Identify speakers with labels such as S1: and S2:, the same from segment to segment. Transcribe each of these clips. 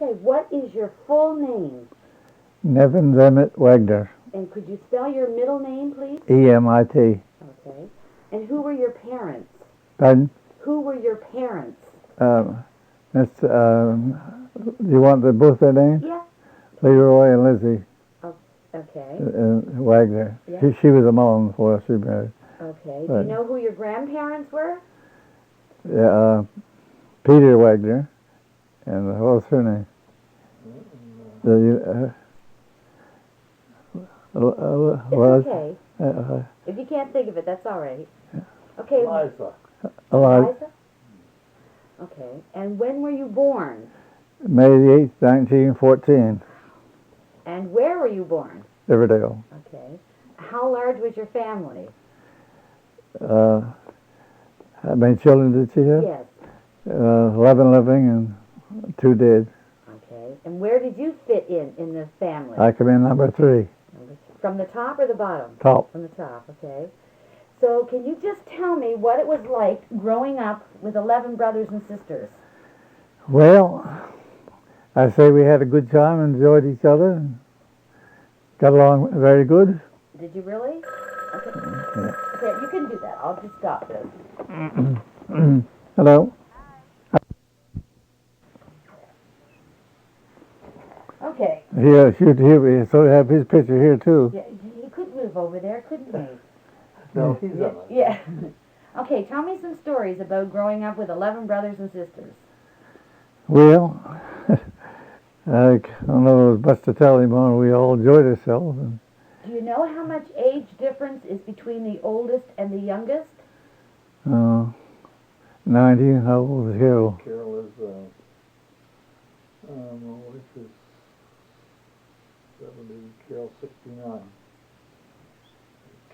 S1: Okay, what is your full name?
S2: Nevins Wagner.
S1: And could you spell your middle name, please?
S2: EMIT.
S1: Okay. And who were your parents?
S2: Pardon?
S1: Who were your parents?
S2: That's, do you want both their names?
S1: Yeah.
S2: Leroy and Lizzie
S1: Okay.
S2: Wagner.
S1: Yeah.
S2: She was a mom before she married.
S1: Okay. Do you know who your grandparents were?
S2: Yeah, Peter Wagner. And what was her name?
S1: It's okay. If you can't think of it, that's all right. Okay.
S3: Eliza.
S1: Eliza? Okay. And when were you born?
S2: May the 8th, 1914.
S1: And where were you born?
S2: Riverdale.
S1: Okay. How large was your family?
S2: How many children did she have?
S1: Yes.
S2: 11 living and 2 dead.
S1: Okay. And where did you fit in the family?
S2: I come in number 3.
S1: From the top or the bottom?
S2: Top.
S1: From the top, okay. So can you just tell me what it was like growing up with 11 brothers and sisters?
S2: Well, I say we had a good time, enjoyed each other, and got along very good.
S1: Did you really? Okay. Yeah. Okay, you can do that. I'll just stop this.
S2: Hello?
S1: Okay.
S2: Here, we sort of have his picture here, too.
S1: Yeah, he could move over there, couldn't he?
S3: No, he's on it.
S1: Yeah. Okay, tell me some stories about growing up with 11 brothers and sisters.
S2: Well, I don't know much to tell anymore. We all enjoyed ourselves.
S1: Do you know how much age difference is between the oldest and the youngest?
S2: 90. How old is Carol?
S3: Carol is, which is 70, Carol 69.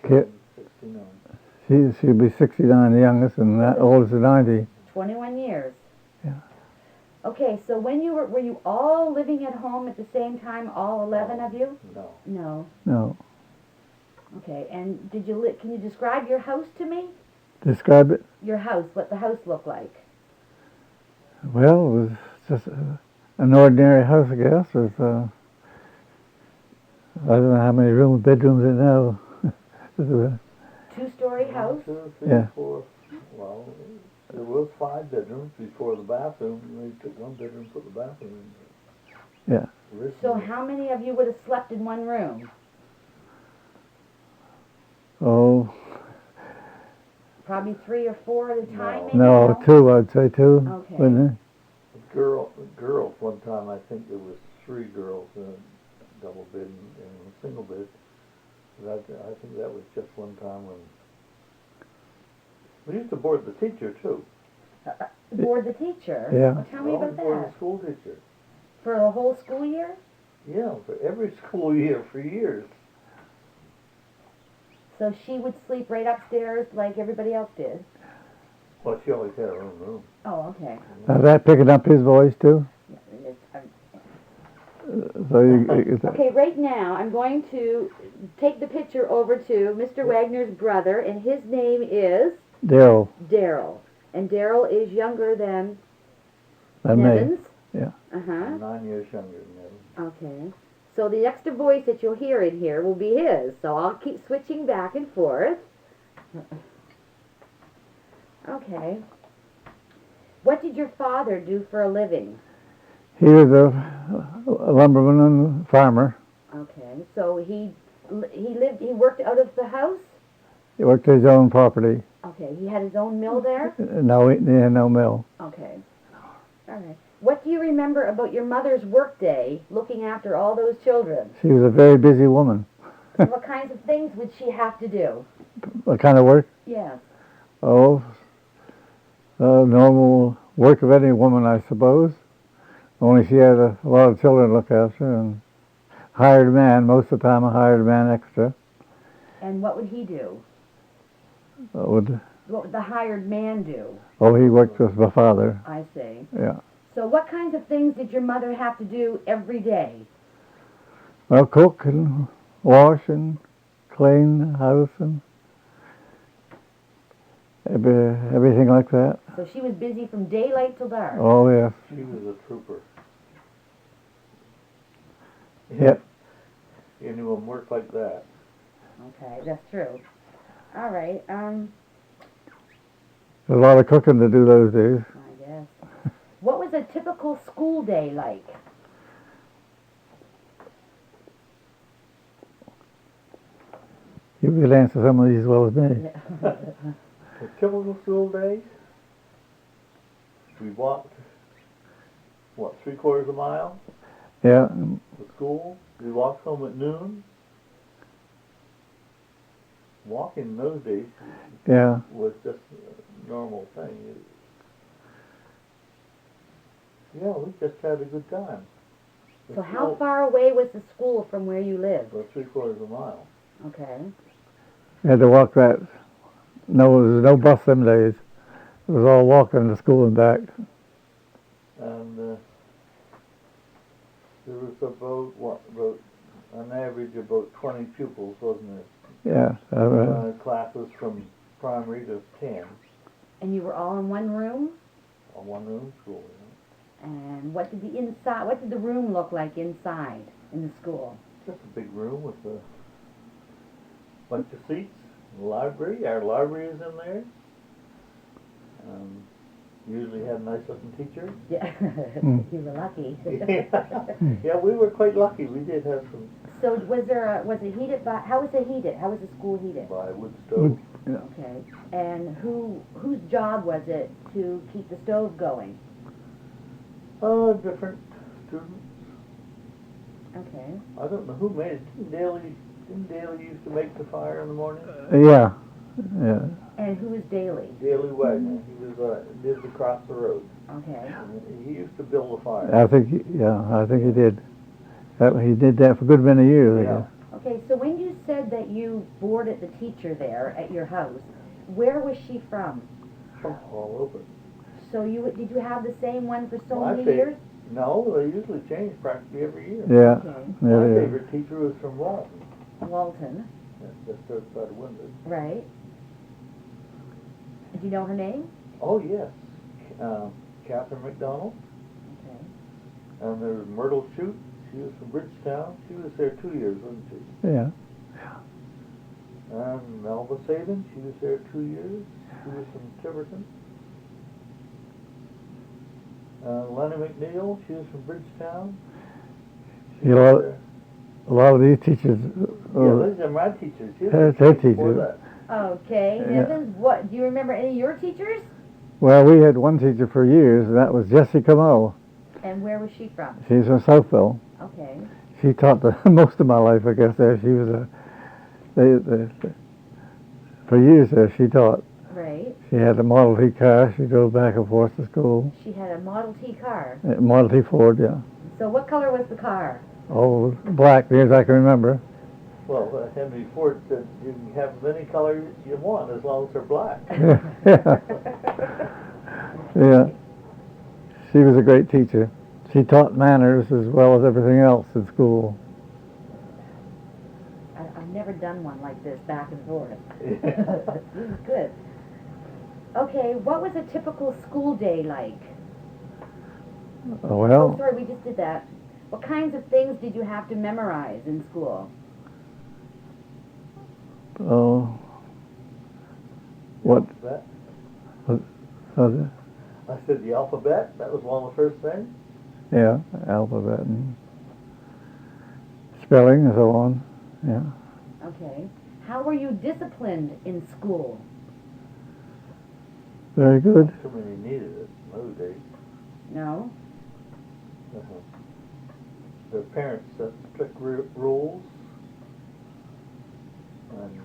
S3: Carol 69.
S2: She'll be 69, the youngest, and that oldest is 90.
S1: 21 years.
S2: Yeah.
S1: Okay, so when were you all living at home at the same time, all 11 of you?
S3: No.
S1: No.
S2: No.
S1: Okay, and can you describe your house to me?
S2: Describe it?
S1: Your house, what the house looked like.
S2: Well, it was just an ordinary house, I guess. With, I don't know how many bedrooms it now.
S1: 2-story house?
S3: 1, 2, 3,
S2: Yeah.
S3: 4. Well, there was 5 bedrooms before the bathroom. They took 1 bedroom, put the bathroom in.
S2: Yeah.
S3: Originally.
S1: So how many of you would have slept in one room?
S3: Oh,
S1: Probably 3 or 4 at a time, maybe?
S2: no, 2, I'd say 2.
S1: Okay.
S3: The girls, one time, I think there was 3 girls in a double bed and a single bed. I think that was just one time when we used to board the teacher too.
S1: Board the teacher?
S2: Yeah.
S1: Well, tell me about
S3: Board the
S1: that.
S3: school teacher.
S1: For the whole school year?
S3: Yeah, for every school year for years.
S1: So she would sleep right upstairs like everybody else did?
S3: Well, she always had her own room.
S1: Oh, okay.
S2: Is that picking up his voice, too?
S1: Okay, right now I'm going to take the picture over to Mr. Wagner's brother, and his name is?
S2: Darrell.
S1: Darrell. And Darrell is younger than
S2: Nevins?
S1: Yeah. Uh-huh.
S3: I'm 9 years younger than Nevins.
S1: Okay. So the next voice that you'll hear in here will be his. So I'll keep switching back and forth. Okay. What did your father do for a living?
S2: He was a lumberman and farmer.
S1: Okay. So he worked out of the house?
S2: He worked his own property.
S1: Okay. He had his own mill there?
S2: No, he had no mill.
S1: Okay. All right. What do you remember about your mother's work day looking after all those children?
S2: She was a very busy woman.
S1: So what kinds of things would she have to do?
S2: What kind of work?
S1: Yes.
S2: Oh, normal work of any woman, I suppose. Only she had a lot of children to look after, and hired man, most of the time a hired man extra.
S1: And what would he do?
S2: What
S1: would the hired man do?
S2: Oh, he worked with my father.
S1: I see.
S2: Yeah.
S1: So what kinds of things did your mother have to do every day?
S2: Well, cook and wash and clean the house and everything like that.
S1: So she was busy from daylight till dark?
S2: Oh, yes.
S3: She was a trooper.
S2: Yep.
S3: Any of them work like that.
S1: Okay, that's true. All right,
S2: There's a lot of cooking to do those days.
S1: I guess. What was a typical school day like?
S2: You could answer some of these as well as me.
S3: The typical school days, we walked, what, 3/4 mile
S2: Yeah.
S3: to school. We walked home at noon. Walking in those days
S2: Yeah.
S3: was just a normal thing. Yeah, we just had a good time.
S1: So how far away was the school from where you lived?
S3: About 3/4 mile.
S1: Okay.
S2: We had to walk that. No, there was no bus them days. It was all walking to school and back.
S3: And there was about an average about 20 pupils, wasn't it?
S2: Yeah.
S3: Classes from primary to 10.
S1: And you were all in one room?
S3: A one-room school.
S1: And what did the room look like inside in the school?
S3: Just a big room with a bunch of seats. Library. Our library is in there. Usually had a nice-looking teacher.
S1: Yeah, you were lucky.
S3: Yeah, we were quite lucky. We did have some.
S1: So was it heated by? How was it heated? How was the school heated?
S3: By wood stove.
S2: Yeah.
S1: Okay. And whose job was it to keep the stove going?
S3: Different students.
S1: Okay.
S3: I don't know who made it. Didn't Daly used to make the fire in the morning?
S2: Yeah. Yeah.
S1: And who was Daly?
S3: Darrell Wagner. He lived across the road.
S1: Okay.
S3: And he used to build the fire.
S2: I think he did. He did that for a good many years. I
S3: Yeah.
S2: guess.
S1: Okay, so when you said that you boarded the teacher there at your house, where was she from?
S3: From all over.
S1: So did you have the same one for so
S3: My
S1: many
S3: fa-
S1: years?
S3: No, they usually change practically every year.
S2: Yeah.
S1: Okay.
S3: My
S2: Yeah, yeah.
S3: favorite teacher was from Walton.
S1: Walton,
S3: That's just outside of Windsor.
S1: right? Did you know her name?
S3: Oh, yes. Catherine McDonald.
S1: Okay.
S3: And there was Myrtle Shute. She was from Bridgetown. She was there 2 years, wasn't she?
S2: Yeah.
S3: And Melba Sabin. She was there 2 years. She was from Tiverton. Lenny McNeil. She was from Bridgetown. She
S2: You
S3: was
S2: know,
S3: there.
S2: a lot of these teachers.
S3: Yeah, these are my teachers. She was
S2: Her
S3: before
S2: teachers.
S3: that.
S1: Okay,
S2: Yeah.
S1: Nevins, what, do you remember any of your teachers?
S2: Well, we had one teacher for years, and that was Jessie Camo.
S1: And where was she from?
S2: She's from Southville.
S1: Okay.
S2: She taught most of my life, I guess. There, she was for years there. She taught.
S1: Right.
S2: She had a Model T car. She drove back and forth to school.
S1: She had a Model T car.
S2: Model T Ford, yeah.
S1: So what color was the car?
S2: Oh, black, as I can remember.
S3: Well, Henry Ford said you can have any color you want as long as they're black.
S2: Yeah. She was a great teacher. She taught manners as well as everything else in school.
S1: I've never done one like this, back and forth. This is good. Okay, what was a typical school day like?
S2: Oh,
S1: Oh,
S2: well,
S1: sorry, we just did that. What kinds of things did you have to memorize in school?
S2: oh, what?
S3: Alphabet. I said the alphabet. That was one of the first things.
S2: Yeah, alphabet and spelling and so on. Yeah.
S1: Okay. How were you disciplined in school?
S2: Very good.
S3: Too many needed it in those days.
S1: No?
S3: Their parents set strict rules, and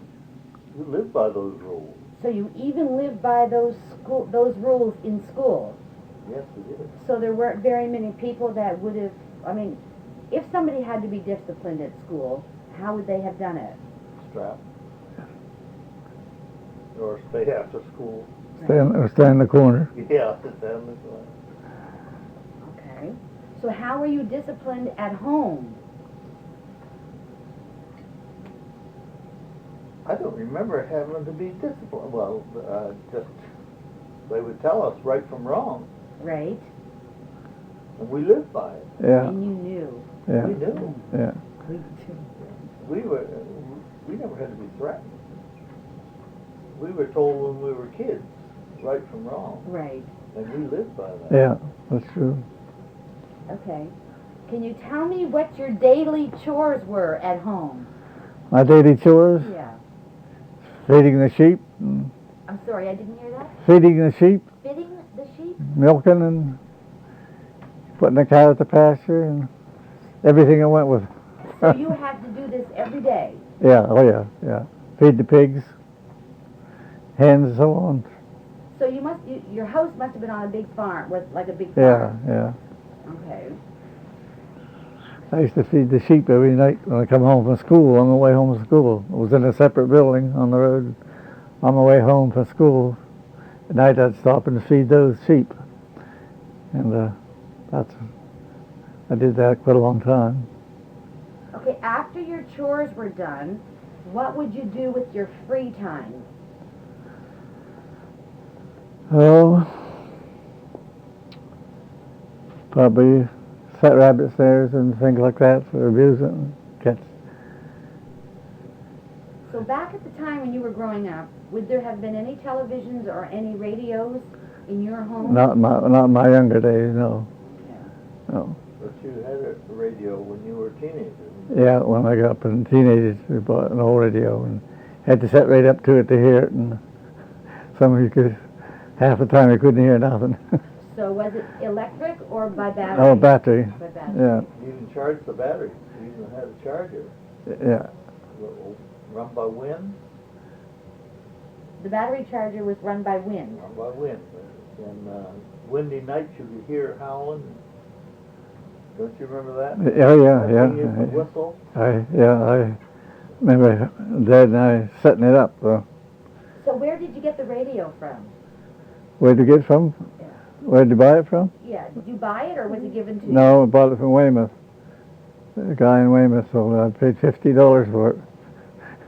S3: you lived by those rules.
S1: So you even lived by those rules in school?
S3: Yes, we did.
S1: So there weren't very many people that would have, I mean, if somebody had to be disciplined at school, how would they have done it?
S3: Strap. Or stay after school.
S2: Stand in the corner.
S3: Yeah, sit down in the corner.
S1: Okay. So how were you disciplined at home?
S3: I don't remember having to be disciplined. Well, just they would tell us right from wrong.
S1: Right.
S3: And we lived by it.
S2: Yeah.
S1: And you knew.
S2: Yeah.
S3: We knew.
S2: Yeah.
S3: We never had to be threatened. We were told when we were kids, right from wrong.
S1: Right.
S3: And we lived by that.
S2: Yeah, that's true.
S1: Okay. Can you tell me what your daily chores were at home?
S2: My daily chores,
S1: Yeah.
S2: feeding the sheep,
S1: I'm sorry, I didn't hear that.
S2: feeding the sheep,
S1: Fitting the sheep?
S2: milking and putting the cow at the pasture and everything that went with it.
S1: So you had to do this every day?
S2: Yeah, oh yeah, yeah. Feed the pigs, hens and so on.
S1: So your house must have been on a big farm, like a big
S2: Yeah,
S1: farm.
S2: yeah.
S1: Okay.
S2: I used to feed the sheep every night when I come home from school, on the way home from school. It was in a separate building on the road. On my way home from school, at night I'd stop and feed those sheep. And I did that quite a long time.
S1: Okay, after your chores were done, what would you do with your free time?
S2: Oh, probably set rabbit snares and things like that for amusement. Catch.
S1: So back at the time when you were growing up, would there have been any televisions or any radios in your home?
S2: Not in my younger days, no.
S1: Okay.
S2: No.
S3: But you had a radio when you were a teenager.
S2: Yeah, when I got up in teenagers, we bought an old radio and had to set right up to it to hear it, and some of you could, half the time you couldn't hear nothing.
S1: So was it electric or by battery?
S2: Oh, battery.
S1: By battery.
S2: Yeah,
S3: You even charged the battery. You even had a charger.
S2: yeah.
S3: Run by wind?
S1: The battery charger was run by wind.
S3: Run by wind. And windy nights you could hear howling. Don't you remember that?
S2: Oh, yeah,
S3: That thing you
S2: yeah.
S3: could whistle?
S2: I remember Dad and I setting it up.
S1: So where did you get the radio from?
S2: Where'd you get it from?
S1: Yeah.
S2: Where'd you buy it from?
S1: Yeah, did you buy it or was it given to you?
S2: No, I bought it from Weymouth. A guy in Weymouth sold it. I paid $50 for it.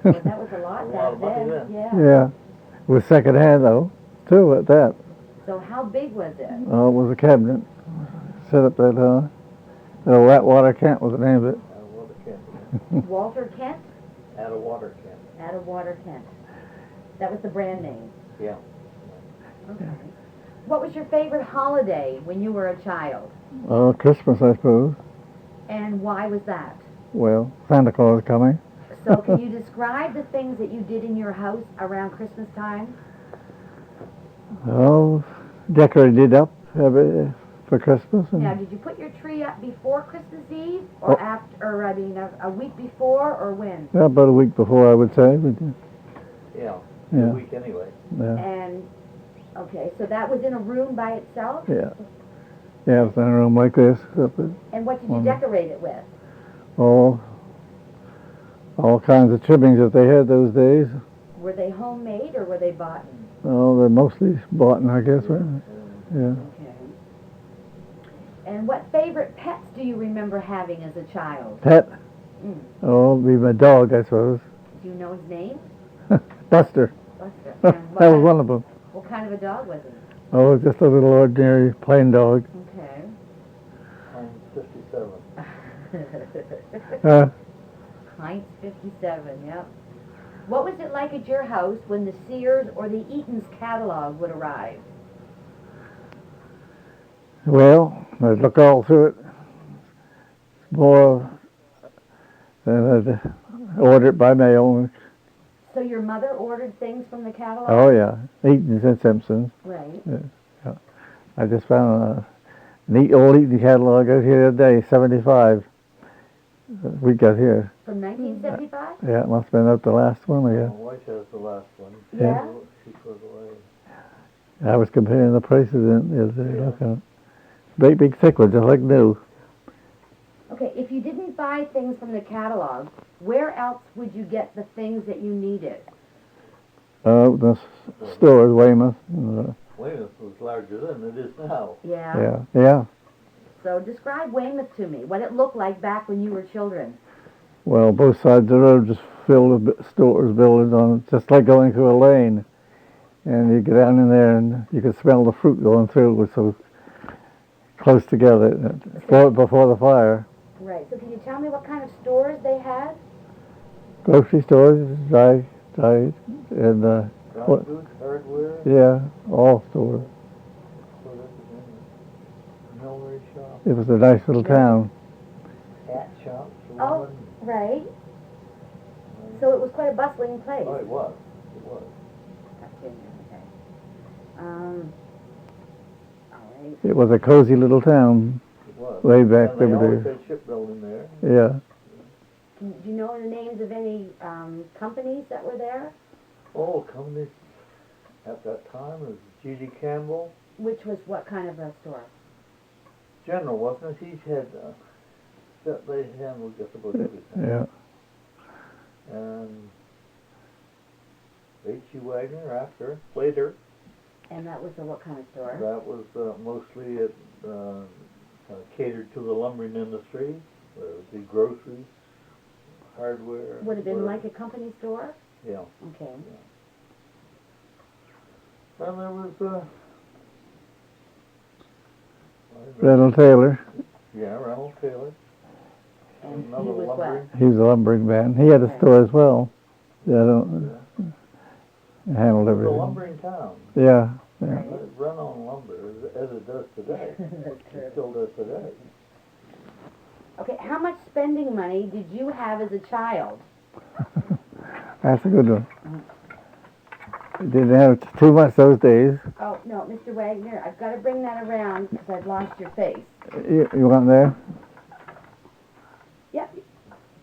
S1: Well, that was a lot
S3: A lot
S1: back
S3: of money
S1: then.
S3: then.
S1: Yeah.
S2: Yeah. It was second hand though, too, at that.
S1: So how big was it?
S2: It was a cabinet. Set up that, water Kent was the name of it.
S3: Out of water can.
S1: Walter Kent?
S3: Out of water can.
S1: Out of Water Kent. That was the brand name.
S3: Yeah.
S1: Okay. What was your favorite holiday when you were a child?
S2: Christmas, I suppose.
S1: And why was that?
S2: Well, Santa Claus coming.
S1: So can you describe the things that you did in your house around Christmas time?
S2: Oh, decorated up for Christmas. And
S1: Now, did you put your tree up before Christmas Eve, or
S2: Oh.
S1: after, or I mean, a week before, or when?
S2: yeah, about a week before, I would say. But,
S3: Yeah.
S2: Yeah.
S3: A week anyway.
S2: yeah,
S1: And okay, so that was in a room by itself.
S2: yeah. Yeah, it was in a room like this.
S1: And what did you
S2: One-
S1: decorate it with?
S2: All kinds of trimmings that they had those days.
S1: Were they homemade or were they bought?
S2: Oh, they're mostly bought, I guess, right? Yeah.
S1: Okay. And what favorite pets do you remember having as a child?
S2: Pet?
S1: Mm.
S2: Oh, it'd be my dog, I suppose.
S1: Do you know his name?
S2: Buster.
S1: Buster.
S2: That
S1: And
S2: was one of them.
S1: What kind of a dog was he?
S2: Oh, just a little ordinary plain dog.
S1: Okay.
S3: I'm 57.
S1: Heinz 57, yep. What was it like at your house when the Sears or the Eaton's catalog would arrive?
S2: Well, I'd look all through it. More than I'd order it by mail.
S1: So your mother ordered things from the catalog?
S2: Oh, yeah. Eaton's and Simpsons.
S1: Right.
S2: I just found a neat old Eaton catalog out here today, 75. We got here.
S1: From 1975?
S2: Yeah, it must have been out the last one, I
S3: My
S2: guess.
S3: wife has the last one.
S1: Yeah.
S3: She put it away.
S2: I was comparing the prices the other day. Look at it. Big, big, thick one, just like new.
S1: Okay, if you didn't buy things from the catalog, where else would you get the things that you needed?
S2: The stores, Weymouth.
S3: Weymouth was larger then it is now.
S1: Yeah.
S2: Yeah.
S1: So describe Weymouth to me, what it looked like back when you were children.
S2: Well, both sides of the road just filled with stores, buildings on it, just like going through a lane. And you get down in there and you could smell the fruit going through. It was so close together, before the fire.
S1: Right. So can you tell me what kind of stores they had?
S2: Grocery stores, and
S3: Dry goods, hardware.
S2: yeah, all stores.
S3: So this is in a millinery shop.
S2: It was a nice little town.
S3: Hat shops for
S1: Oh,
S3: women.
S1: right. So it was quite a bustling place.
S3: Oh, it was. It was.
S1: Okay. All right.
S2: It was a cozy little town.
S3: It was.
S2: Way back
S3: and they
S2: over
S3: always
S2: there.
S3: had shipbuilding there.
S2: Yeah.
S1: Do you know the names of any companies that were there?
S3: Oh, companies at that time was G.D. Campbell.
S1: Which was what kind of a store?
S3: General, wasn't it? He had, they handled just about everything.
S2: Yeah.
S3: And H.E. Wagner after, later.
S1: And that was a what kind of store?
S3: That was mostly it, kind of catered to the lumbering industry. There would be groceries, hardware.
S1: Would have been
S3: whatever.
S1: like a company store?
S3: Yeah.
S1: Okay.
S3: And there was
S2: Reynolds Taylor.
S3: yeah, Reynolds Taylor.
S1: And
S3: Another
S1: he was
S3: lumbering.
S2: He was a lumbering man. He had a store as well. Yeah, handled
S3: It was a
S2: everything.
S3: lumbering town.
S2: Yeah. Yeah.
S1: Right.
S3: It run on lumber as it does today.
S1: That's
S3: It
S1: true.
S3: still does today.
S1: Okay, how much spending money did you have as a child?
S2: That's a good one. Didn't have too much those days.
S1: Oh, no, Mr. Wagner, I've got to bring that around because I've lost your face.
S2: You want there?
S1: Yep,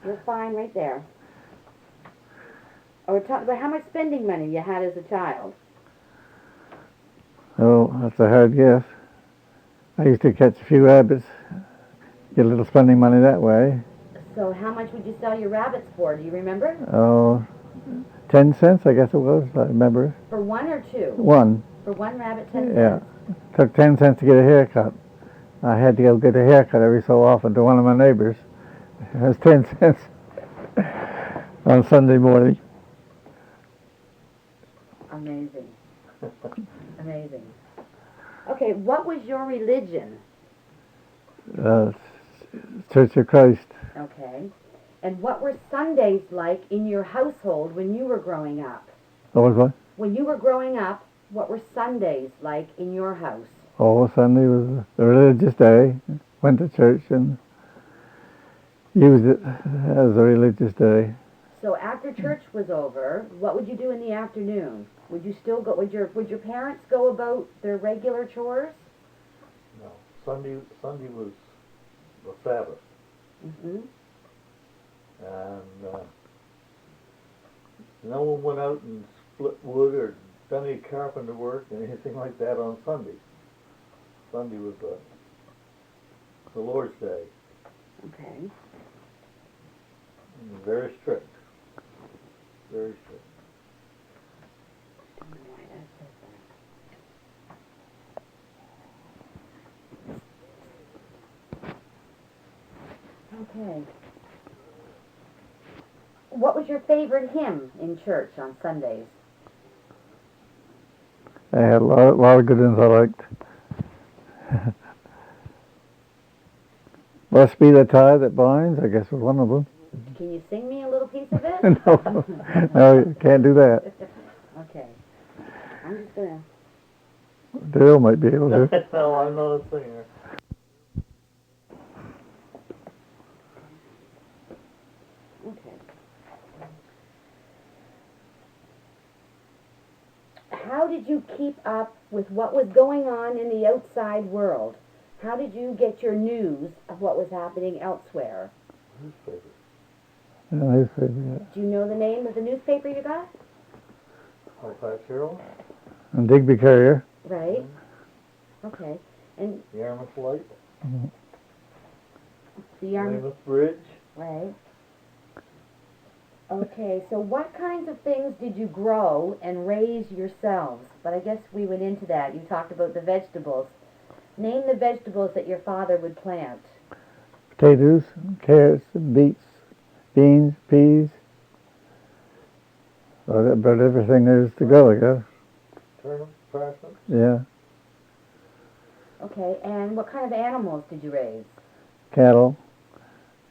S1: you're fine right there. Oh, we're talking about how much spending money you had as a child.
S2: Oh, that's a hard guess. I used to catch a few rabbits, get a little spending money that way.
S1: So how much would you sell your rabbits for? Do you remember?
S2: Oh, 10 cents, I guess it was, I remember.
S1: For one or two?
S2: One.
S1: For one rabbit, 10 cents?
S2: Yeah. Took 10 cents to get a haircut. I had to go get a haircut every so often to one of my neighbors. It was 10 cents on Sunday morning.
S1: Amazing. Amazing. Okay, what was your religion?
S2: Church of Christ.
S1: Okay. And what were Sundays like in your household when you were growing up?
S2: What was what?
S1: When you were growing up, what were Sundays like in your house?
S2: Oh, Sunday was a religious day. Went to church and used it as a religious day.
S1: So after church was over, what would you do in the afternoon? Would you still go? Would your parents go about their regular chores?
S3: No, Sunday was the Sabbath,
S1: Mm-hmm.
S3: and no one went out and split wood or done any carpenter work or anything like that on Sunday. Sunday was the Lord's Day.
S1: Okay.
S3: And very strict. Very strict.
S1: Okay. What was your favorite hymn in church on Sundays?
S2: I had a lot of good ones I liked. Must Be the Tie That Binds, I guess was one of them.
S1: Can you sing me a little piece of it?
S2: No, you can't do that.
S1: Okay. I'm just gonna.
S2: Darrell might be able to.
S3: No, I'm not a singer.
S1: Okay. How did you keep up with what was going on in the outside world? How did you get your news of what was happening elsewhere?
S3: Newspaper.
S2: Yeah, his favorite.
S1: Do you know the name of the newspaper you got?
S3: Halifax Herald.
S2: And Digby Courier.
S1: Right. Okay. And
S3: The Yarmouth Light.
S1: the Yarmouth.
S3: Weymouth Bridge.
S1: Right. Okay, so what kinds of things did you grow and raise yourselves? But I guess we went into that. You talked about the vegetables. Name the vegetables that your father would plant.
S2: Potatoes, carrots, beets, beans, peas. About everything there is to go, I guess.
S3: Turnips, parsnips.
S2: Yeah.
S1: Okay, and what kind of animals did you raise?
S2: Cattle,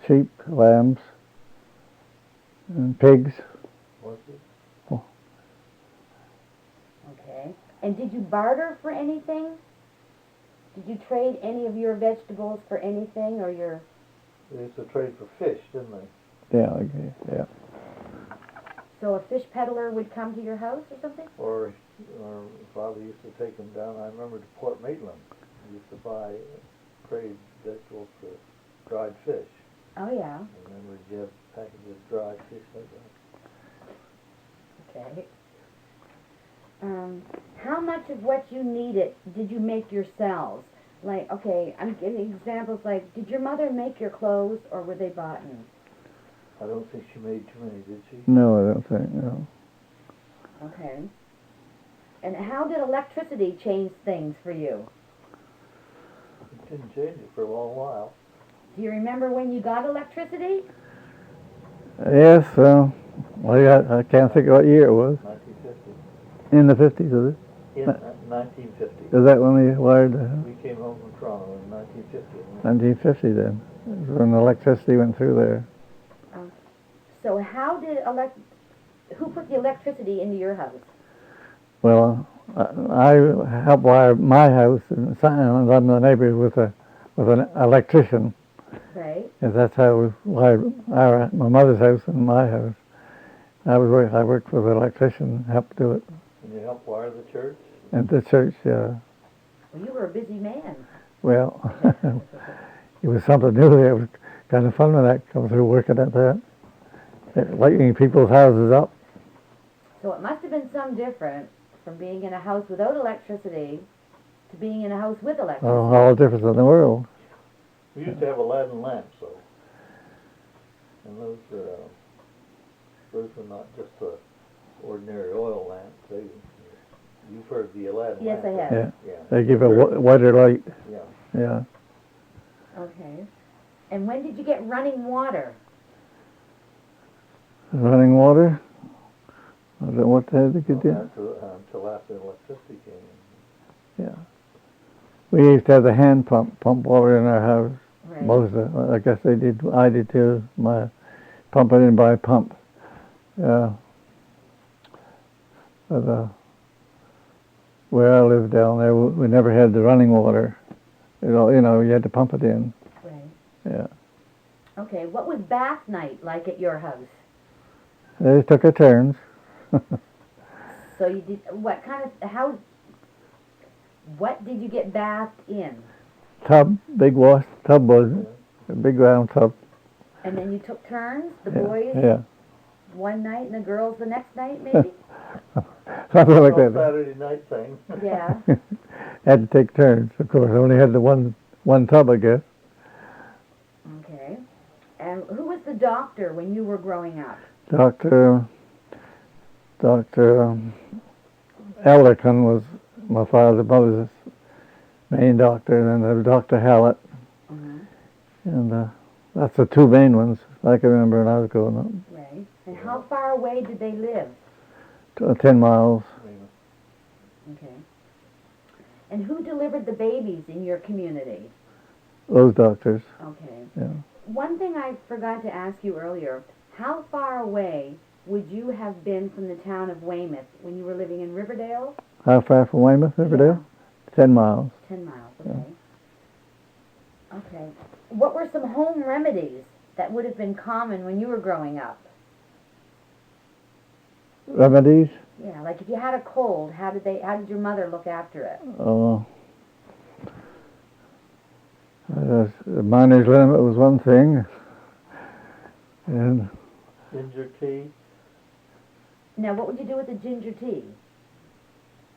S2: sheep, lambs, and pigs.
S3: Horses?
S1: Okay. And did you barter for anything? Did you trade any of your vegetables for anything, or your...
S3: They used to trade for fish, didn't they?
S2: Yeah, okay, yeah.
S1: So a fish peddler would come to your house or something?
S3: Or father used to take them down. I remember to Port Maitland. He used to buy, trade vegetables for dried fish.
S1: Oh, yeah.
S3: And then we'd have packages of dried fish like that.
S1: Okay. How much of what you needed did you make yourselves? Like, okay, I'm giving examples like, did your mother make your clothes or were they bought in?
S3: I don't think she made too many, did she?
S2: No, I don't think, no.
S1: Okay. And how did electricity change things for you?
S3: It didn't change it for a long while.
S1: Do you remember when you got electricity?
S2: Yes, I can't think of what year it was.
S3: 1950.
S2: In the 50s, is it?
S3: In 1950.
S2: Is that when we wired the house?
S3: We came home from Toronto in 1950.
S2: 1950 then. It was when electricity went through there.
S1: So how did who put the electricity into your house?
S2: Well, I helped wire my house, and I'm the neighbor with an electrician.
S1: Right.
S2: And that's how we wired my mother's house and my house. I worked with an electrician, helped do it.
S3: And you helped wire the church?
S2: And the church, yeah.
S1: Well, you were a busy man.
S2: Well, it was something new there. It was kind of fun when that come through, working at that. Lighting people's houses up.
S1: So it must have been some different from being in a house without electricity to being in a house with electricity.
S2: Oh, all the difference in the world.
S3: We used to have Aladdin lamps, though. And those were not just ordinary oil lamps. You've heard the Aladdin
S1: Yes,
S3: lamp.
S1: I have.
S2: Yeah.
S3: Yeah.
S2: They give a whiter light.
S3: Yeah.
S2: Yeah.
S1: Okay. And when did you get running water?
S2: Running water. I don't know what the heck they could do.
S3: Until after electricity came in.
S2: Yeah. We used to have the hand pump water in our house.
S1: Right.
S2: Most of it. I guess they did. I did too. Pump it in by pump. Yeah. But where I lived down there, we never had the running water. You know, you had to pump it in.
S1: Right.
S2: Yeah.
S1: Okay. What was bath night like at your house?
S2: They took our turns.
S1: So you did what did you get bathed in?
S2: Tub, big wash tub was it? A big round tub.
S1: And then you took turns, the
S2: Yeah,
S1: boys
S2: yeah.
S1: one night and the girls the next night, maybe?
S2: Something like
S3: Little
S2: that.
S3: Saturday night thing.
S1: Yeah.
S2: Had to take turns, of course. I only had the one tub, I guess.
S1: Okay. And who was the doctor when you were growing up?
S2: Dr. Elderkin was my mother's main doctor, and then there was Dr. Hallett.
S1: Mm-hmm.
S2: And that's the two main ones I can remember when I was growing up.
S1: Right. And how far away did they live?
S2: 10 miles.
S1: Okay. And who delivered the babies in your community?
S2: Those doctors.
S1: Okay.
S2: Yeah.
S1: One thing I forgot to ask you earlier, how far away would you have been from the town of Weymouth when you were living in Riverdale?
S2: How far from Weymouth, Riverdale? 10 miles.
S1: 10 miles, okay. Okay. What were some home remedies that would have been common when you were growing up?
S2: Remedies?
S1: Yeah, like if you had a cold, how did your mother look after it?
S2: The miner's limit was one thing. And
S3: Ginger tea.
S1: Now, what would you do with the ginger tea?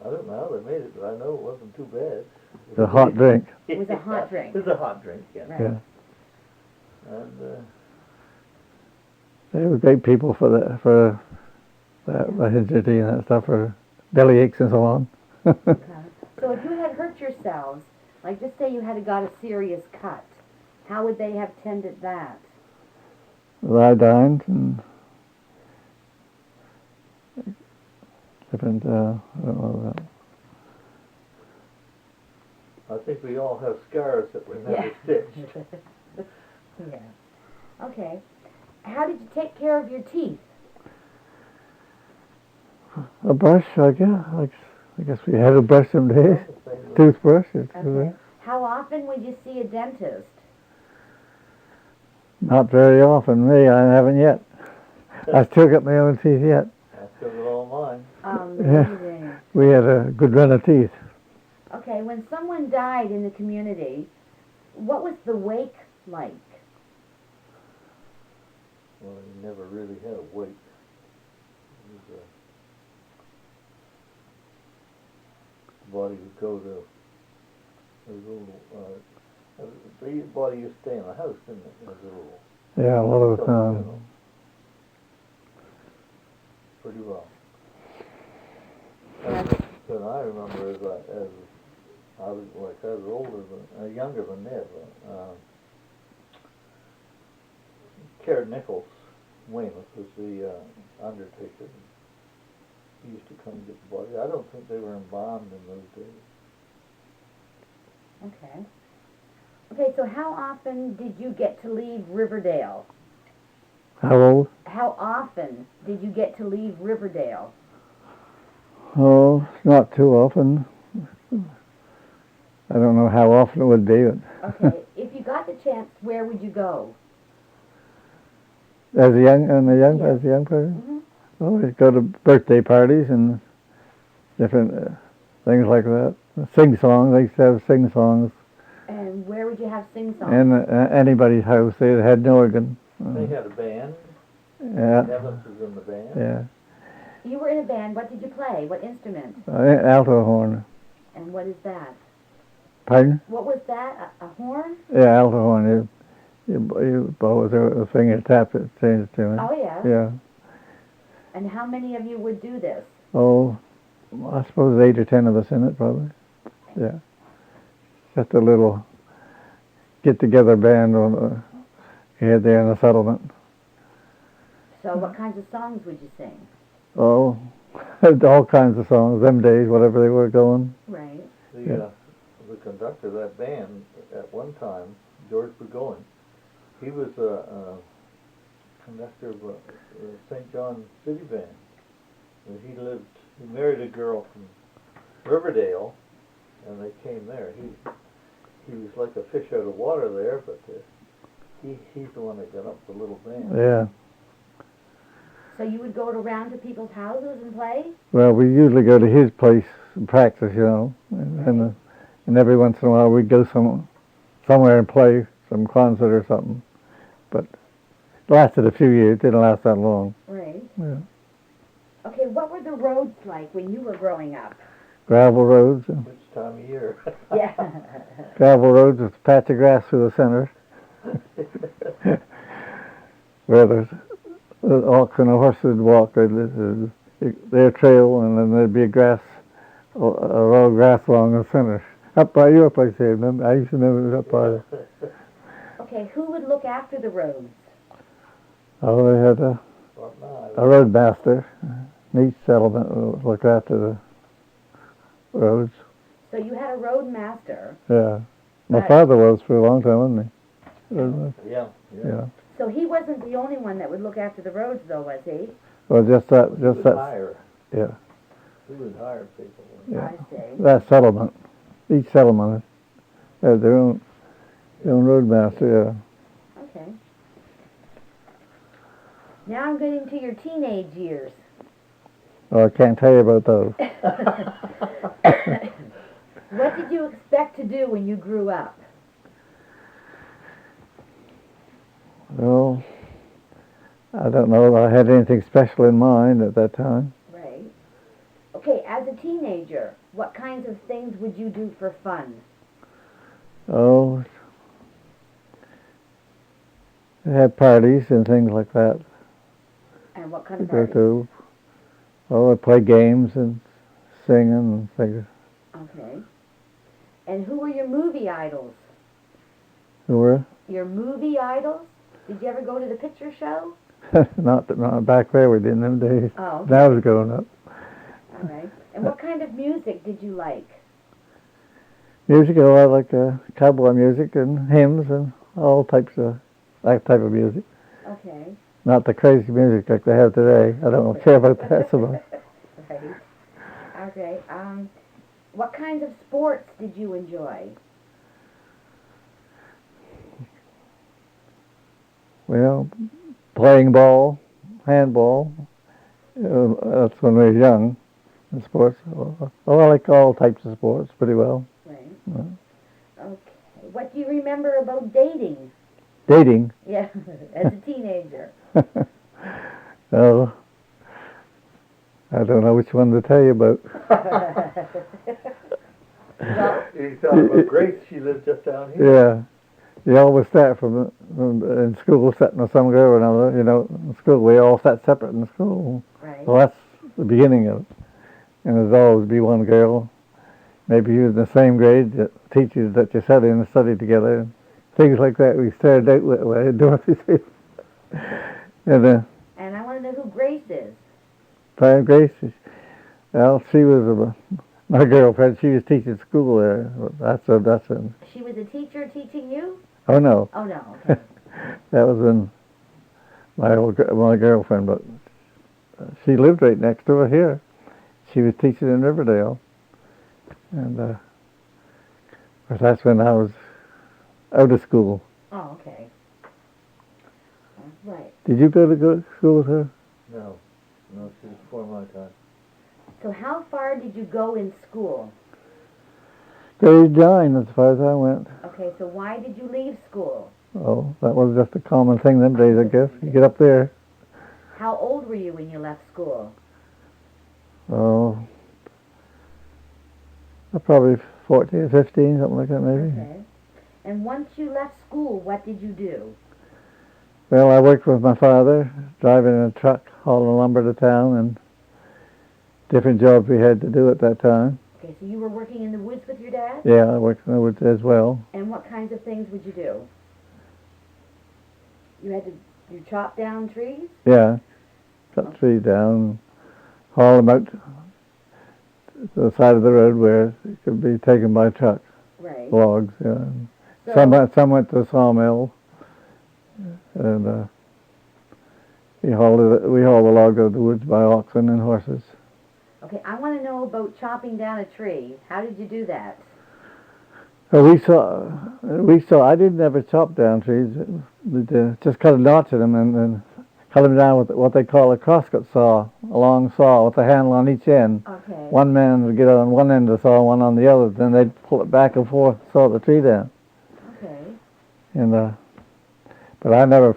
S3: I don't know how they made it, but I know it wasn't too bad.
S2: the hot drink.
S1: It was a hot drink.
S3: It was a hot drink, yeah.
S1: Right.
S2: Yeah.
S3: And
S2: They were great people for the ginger tea and that stuff, for belly aches and so on.
S1: Okay. So if you had hurt yourselves, like just say you had got a serious cut, how would they have tended that?
S2: I dined and different, I don't know that.
S3: I think we all have scars that were never stitched.
S1: Yeah. Okay. How did you take care of your teeth?
S2: A brush, I guess we had to brush some days. Toothbrush.
S1: Okay. How often would you see a dentist?
S2: Not very often. Me, I haven't yet. I still got my own teeth yet.
S3: I still got all mine.
S1: Amazing.
S2: We had a good run of teeth.
S1: Okay, when someone died in the community, what was the wake like?
S3: Well, you never really had a wake. It was, the body would go to a little, the body used to stay in the house, didn't it? A little,
S2: Yeah, a lot of the time.
S3: you know, pretty well. And I remember as I was older than, younger than Ned. Kerr Nichols, Weymouth, was the undertaker. He used to come and get the body. I don't think they were embalmed in those days.
S1: Okay. Okay, so how often did you get to leave Riverdale?
S2: How old?
S1: How often did you get to leave Riverdale?
S2: Oh, not too often. I don't know how often it would be. But
S1: Okay, if you got the chance, where would you go?
S2: as a young
S1: Yeah.
S2: as a young person,
S1: Mm-hmm.
S2: well, we'd go to birthday parties and different things like that. Sing songs. They used to have sing songs.
S1: And where would you have sing-songs?
S2: In anybody's house, they had an organ.
S3: They had a band.
S2: Yeah.
S3: Nevins was in the band.
S2: Yeah.
S1: You were in a band. What did you play? What instrument?
S2: Alto horn.
S1: And what is that?
S2: Pardon?
S1: What was that? A horn?
S2: Yeah, alto horn. You blow with a finger, tap it, change it to it.
S1: Oh, yeah.
S2: Yeah.
S1: And how many of you would do this?
S2: Oh, I suppose 8 or 10 of us in it, probably. Yeah. Just a little get-together band here, there in the settlement.
S1: So what kinds of songs would you sing?
S2: Oh, all kinds of songs, them days, whatever they were going.
S1: Right.
S3: The conductor of that band at one time, George Burgoyne, he was a conductor of a St. John City Band. And he married a girl from Riverdale, and they came there. He was like a fish out of water there, but he's the one that got up the little band.
S2: Yeah.
S1: So you would go around to people's houses and play?
S2: Well, we usually go to his place and practice, you know, and every once in a while we'd go somewhere and play some concert or something. But it lasted a few years. It didn't last that long.
S1: Right.
S2: Yeah.
S1: Okay, what were the roads like when you were growing up?
S2: Gravel roads.
S3: Which time of year?
S1: Yeah.
S2: Gravel roads with a patch of grass through the center. Where there's all kind of horses would walk. Their trail, and then there'd be a row of grass along the center. Up by your place here, remember? I used to remember it was up by there.
S1: Okay, who would look after the roads?
S2: Oh, they had a road master. Each settlement would look after the roads.
S1: So you had a road master.
S2: Yeah. My father was for a long time, wasn't he?
S3: Yeah.
S1: So he wasn't the only one that would look after the roads, though, was he?
S2: Well, just that.
S3: He would hire.
S2: Yeah.
S3: He would hire people.
S2: Yeah.
S1: I see.
S2: That settlement. Each settlement had their own road master. Yeah.
S1: Okay. Now I'm getting to your teenage years.
S2: Oh, I can't tell you about those.
S1: What did you expect to do when you grew up?
S2: Well, I don't know if I had anything special in mind at that time.
S1: Right. Okay, as a teenager, what kinds of things would you do for fun?
S2: Oh, they had parties and things like that.
S1: And what kind of
S2: Go
S1: parties?
S2: to. Oh, I'd play games and singing and things.
S1: Okay. And who were your movie idols?
S2: Who were?
S1: Your movie idols? Did you ever go to the picture show?
S2: not back there. We didn't them days.
S1: Oh.
S2: Now I was growing up.
S1: All right. And what kind of music did you like?
S2: Music, oh, I like cowboy music and hymns and all types of that type of music.
S1: Okay.
S2: Not the crazy music like they have today. I don't care about that so much.
S1: Right. Okay. What kinds of sports did you enjoy?
S2: Well, playing ball, handball. That's when we were young. In sports. Oh, I like all types of sports pretty well.
S1: Right.
S2: Uh,
S1: Okay. What do you remember about dating?
S2: Dating.
S1: Yeah, as a teenager.
S2: Oh, I don't know which one to tell you about.
S1: Well,
S3: You talking about Grace? She lives just down here.
S2: Yeah. You always start from in school, sitting with some girl or another. You know, in school we all sat separate in school.
S1: right.
S2: Well, that's the beginning of it. And there's always be one girl. Maybe you in the same grade, that teachers that you sat in and studied together, and things like that. We started out that way, Dorothy said. And
S1: And I want to know who Grace is.
S2: Brian Grace, well, she was my girlfriend. She was teaching school there. That's a.
S1: She was a teacher teaching you?
S2: Oh no,
S1: Oh, no. Okay.
S2: that was in my girlfriend, but she lived right next door here. She was teaching in Riverdale, and but that's when I was out of school.
S1: Oh, okay. Right.
S2: Did you go to school with her?
S3: No, no, she was before my time.
S1: So how far did you go in school?
S2: Grade 9, as far as I went.
S1: Okay, so why did you leave school?
S2: Oh, that was just a common thing them days, I guess. You get up there.
S1: How old were you when you left school?
S2: Oh, probably 14 or 15, something like that, maybe.
S1: Okay. And once you left school, what did you do?
S2: Well, I worked with my father, driving in a truck, hauling lumber to town, and different jobs we had to do at that time.
S1: Okay, so you were working in the woods with your dad?
S2: Yeah, I worked in the woods as well.
S1: And what kinds of things would you do? You chop down trees?
S2: Yeah, cut trees down, haul them out to the side of the road where it could be taken by truck,
S1: Right.
S2: logs. Yeah.
S1: So,
S2: Some went to the sawmill, and we hauled the logs out of the woods by oxen and horses.
S1: okay, I want to know about chopping down a tree. How did you do that?
S2: We saw. I didn't ever chop down trees. We just cut a notch in them and cut them down with what they call a crosscut saw, a long saw with a handle on each end.
S1: Okay.
S2: One man would get on one end of the saw, one on the other. Then they'd pull it back and forth, saw the tree down.
S1: Okay.
S2: And but I never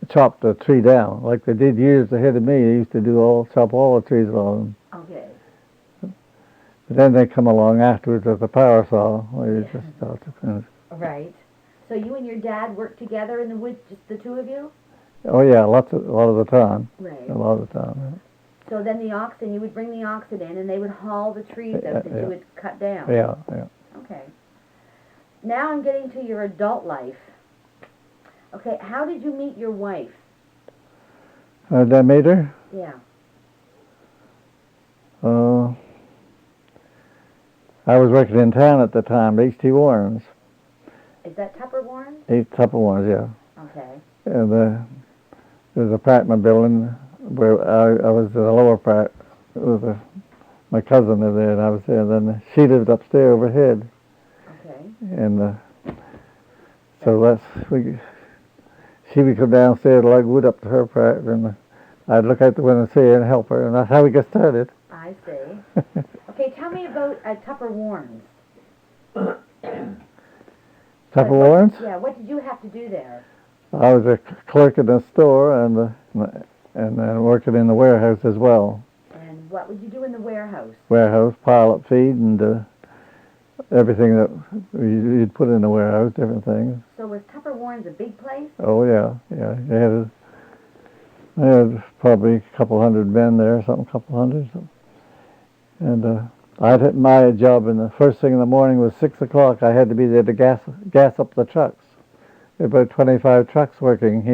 S2: chopped a tree down like they did years ahead of me. They used to chop all the trees along.
S1: Okay.
S2: But then they come along afterwards with a power saw, where you just start to finish.
S1: Right. So you and your dad worked together in the woods, just the two of you?
S2: Oh yeah, a lot of the time.
S1: Right.
S2: A lot of the time.
S1: So then you would bring the oxen in and they would haul the trees out that you would cut down?
S2: Yeah, yeah.
S1: Okay. Now I'm getting to your adult life. Okay, how did you meet your wife?
S2: Did I meet her?
S1: Yeah.
S2: I was working in town at the time, H.T. Warren's.
S1: Is that Tupper Warren?
S2: Tupper Warren's, yeah.
S1: Okay.
S2: And there was an apartment building where I was in the lower part. My cousin lived there, and I was there. And then she lived upstairs overhead.
S1: Okay.
S2: And so she would come downstairs to lug wood up to her part, and I'd look out the window and see her and help her, and that's how we got started.
S1: I see. Okay, tell me about Tupper Warren's.
S2: Tupper Warren's?
S1: Yeah, what did you have to do there?
S2: I was a clerk in the store and then working in the warehouse as well.
S1: And what would you do in the warehouse?
S2: Warehouse, pile up feed, and everything that you'd put in the warehouse, different things.
S1: So was Tupper Warren's a big place?
S2: Oh yeah. They had probably a couple hundred men there, couple hundred. And my job in the first thing in the morning was 6 o'clock. I had to be there to gas up the trucks. There were about 25 trucks working,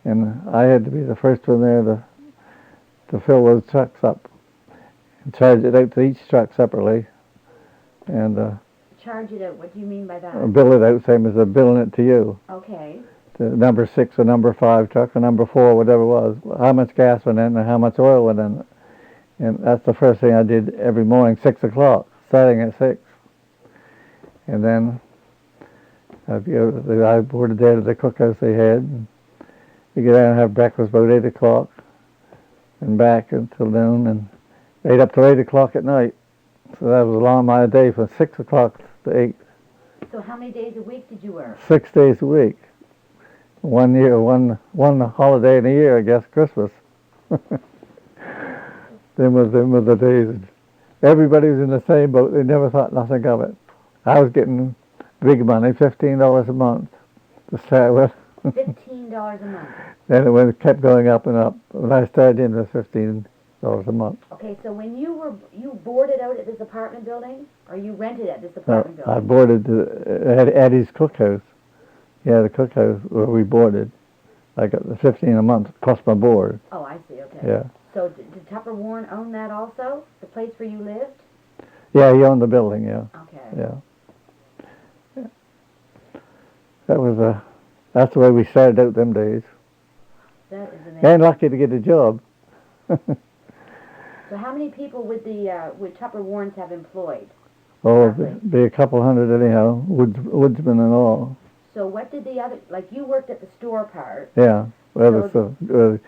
S2: and I had to be the first one there to fill those trucks up and charge it out to each truck separately. And
S1: charge it out? What do you mean by that?
S2: Bill it out, same as they're billing it to you.
S1: Okay.
S2: The number 6 or number 5 truck or number 4, whatever it was, how much gas went in and how much oil went in it. And that's the first thing I did every morning, 6 o'clock, starting at 6. And then I boarded there to the cookhouse they had. And you get out and have breakfast about 8 o'clock and back until noon, and ate up till 8 o'clock at night. So that was a long my day from 6 o'clock to 8.
S1: So how many days a week did you work?
S2: 6 days a week. One year, one holiday in a year, I guess, Christmas. Them was the days. Everybody was in the same boat. They never thought nothing of it. I was getting big money, $15 a month to start with.
S1: $15 a month.
S2: Then it kept going up and up. When I started in, it was $15 a month.
S1: Okay, so when you boarded out at this apartment building, or you rented at this
S2: No,
S1: apartment
S2: I
S1: building?
S2: boarded at Eddie's cookhouse. Yeah, the cookhouse where we boarded. I got the $15 a month plus my board.
S1: Oh, I see. Okay.
S2: Yeah.
S1: So did Tupper Warren own that also? The place where you lived?
S2: Yeah, he owned the building. Yeah.
S1: Okay.
S2: Yeah. That was that's the way we started out them days.
S1: That is amazing.
S2: And lucky to get a job.
S1: So how many people would Tupper Warrens have employed?
S2: Oh,
S1: Roughly.
S2: be a couple hundred anyhow, woodsmen and all.
S1: So what did the other, like you worked at the store part.
S2: Yeah. Well,
S1: So-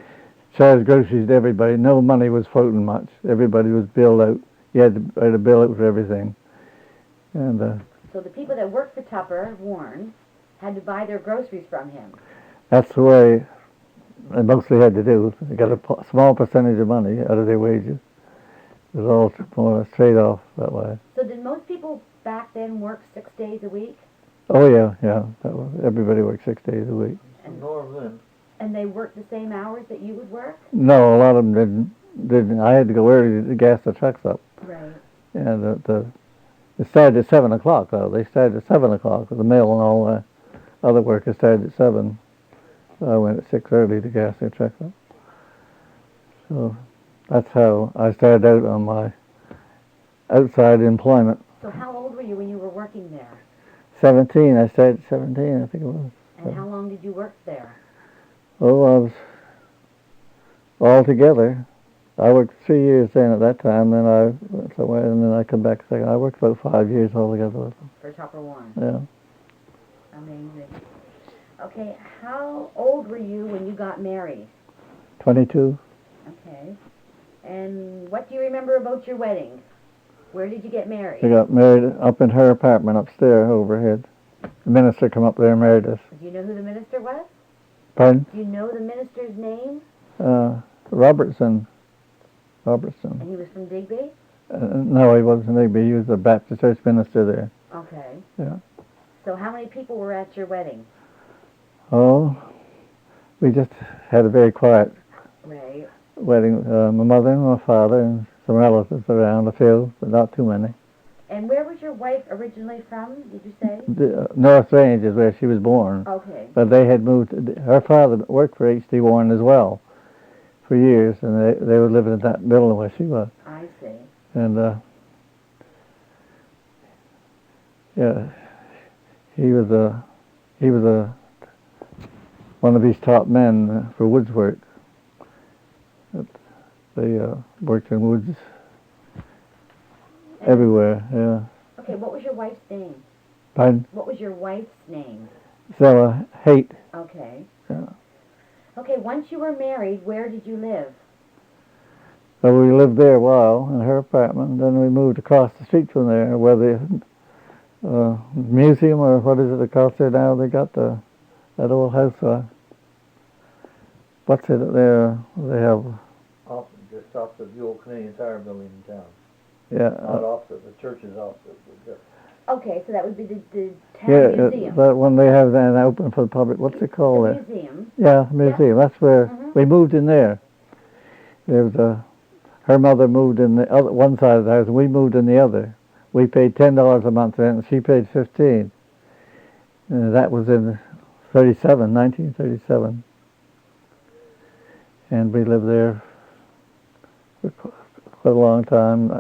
S2: charged groceries to everybody. No money was floating much. Everybody was billed out. You had to write a bill out for everything. And
S1: So the people that worked for Tupper Warren had to buy their groceries from him.
S2: that's the way they mostly had to do. They got a small percentage of money out of their wages. It was all more or less straight off that way.
S1: So did most people back then work 6 days a week?
S2: Oh yeah, yeah. Everybody worked 6 days a week.
S3: The norm then.
S1: And they worked the same hours that you would work?
S2: No, a lot of them didn't. I had to go early to gas the trucks up.
S1: Right.
S2: And it started at 7 o'clock though. They started at 7 o'clock. The mail and all the other workers started at 7. So I went at 6 early to gas their trucks up. So that's how I started out on my outside employment.
S1: So how old were you when you were working there?
S2: 17. I started at 17, I think it was.
S1: And how long did you work there?
S2: Oh, I was all together. I worked 3 years then at that time. Then I went somewhere, and then I come back a second. I worked about 5 years altogether with them.
S1: For Tupper Warren.
S2: Yeah.
S1: Amazing. Okay, how old were you when you got married?
S2: 22.
S1: Okay. And what do you remember about your wedding? Where did you get married?
S2: We got married up in her apartment upstairs overhead. The minister come up there and married us.
S1: Do you know who the minister was?
S2: Pardon?
S1: Do you know the minister's name?
S2: Robertson.
S1: And he was from Digby?
S2: No, he wasn't Digby. He was a Baptist church minister there.
S1: Okay.
S2: Yeah.
S1: So how many people were at your wedding?
S2: Oh, we just had a very quiet
S1: Right.
S2: wedding. My mother and my father and some relatives around, a few, but not too many.
S1: And where was your wife originally from, did you say?
S2: The, North Range is where she was born.
S1: Okay.
S2: But they had moved. Her father worked for H.D. Warren as well for years, and they were living in that building where she was.
S1: I see.
S2: And yeah, he was one of these top men for woods work. They worked in woods everywhere. Yeah.
S1: Okay, what was your wife's name?
S2: Pardon?
S1: What was your wife's name?
S2: So Haight.
S1: Okay.
S2: Yeah.
S1: Okay, once you were married, where did you live?
S2: So we lived there a while in her apartment, and then we moved across the street from there where the museum, or what is it across there now, they got that old house. What's it there? They have,
S3: Just opposite the old Canadian Tire building in town.
S2: yeah.
S3: Not opposite, the church is opposite. But just
S1: Okay, so that would be the town
S2: Yeah,
S1: museum.
S2: that one they have then open for the public. What's it called
S1: The
S2: there?
S1: museum.
S2: Yeah, museum. That's where we moved in there. There was her mother moved in the other one side of the house, and we moved in the other. We paid $10 a month rent, and she paid $15. And that was in 1937. And we lived there for quite a long time.